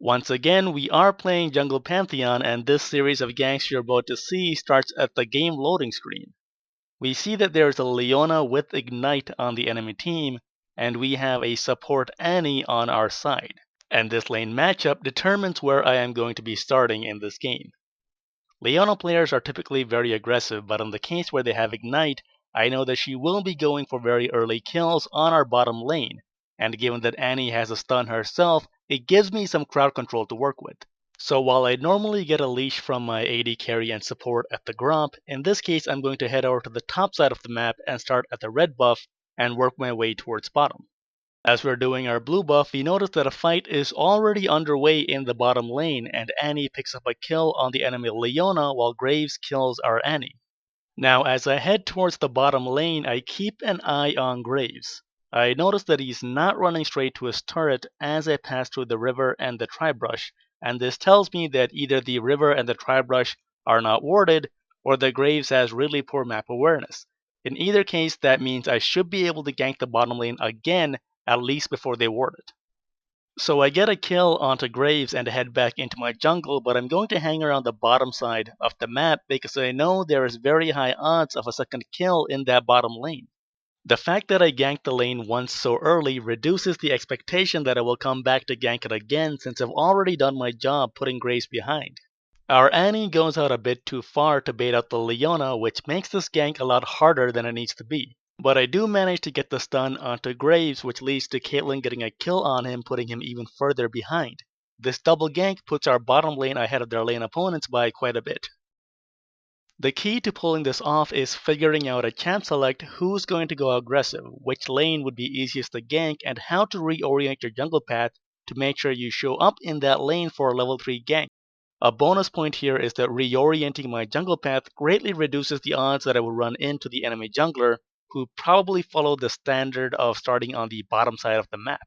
Once again, we are playing Jungle Pantheon, and this series of ganks you're about to see starts at the game loading screen. We see that there's a Leona with Ignite on the enemy team, and we have a support Annie on our side. And this lane matchup determines where I am going to be starting in this game. Leona players are typically very aggressive, but in the case where they have Ignite, I know that she will be going for very early kills on our bottom lane, and given that Annie has a stun herself, it gives me some crowd control to work with. So while I normally get a leash from my AD carry and support at the Gromp, in this case I'm going to head over to the top side of the map and start at the red buff and work my way towards bottom. As we're doing our blue buff, we notice that a fight is already underway in the bottom lane, and Annie picks up a kill on the enemy Leona while Graves kills our Annie. Now as I head towards the bottom lane, I keep an eye on Graves. I notice that he's not running straight to his turret as I pass through the river and the tri-brush, and this tells me that either the river and the tri-brush are not warded, or that Graves has really poor map awareness. In either case, that means I should be able to gank the bottom lane again at least before they ward it. So I get a kill onto Graves and head back into my jungle, but I'm going to hang around the bottom side of the map because I know there is very high odds of a second kill in that bottom lane. The fact that I ganked the lane once so early reduces the expectation that I will come back to gank it again since I've already done my job putting Graves behind. Our Annie goes out a bit too far to bait out the Leona, which makes this gank a lot harder than it needs to be. But I do manage to get the stun onto Graves, which leads to Caitlyn getting a kill on him, putting him even further behind. This double gank puts our bottom lane ahead of their lane opponents by quite a bit. The key to pulling this off is figuring out a champ select who's going to go aggressive, which lane would be easiest to gank, and how to reorient your jungle path to make sure you show up in that lane for a level 3 gank. A bonus point here is that reorienting my jungle path greatly reduces the odds that I will run into the enemy jungler, who probably follow the standard of starting on the bottom side of the map.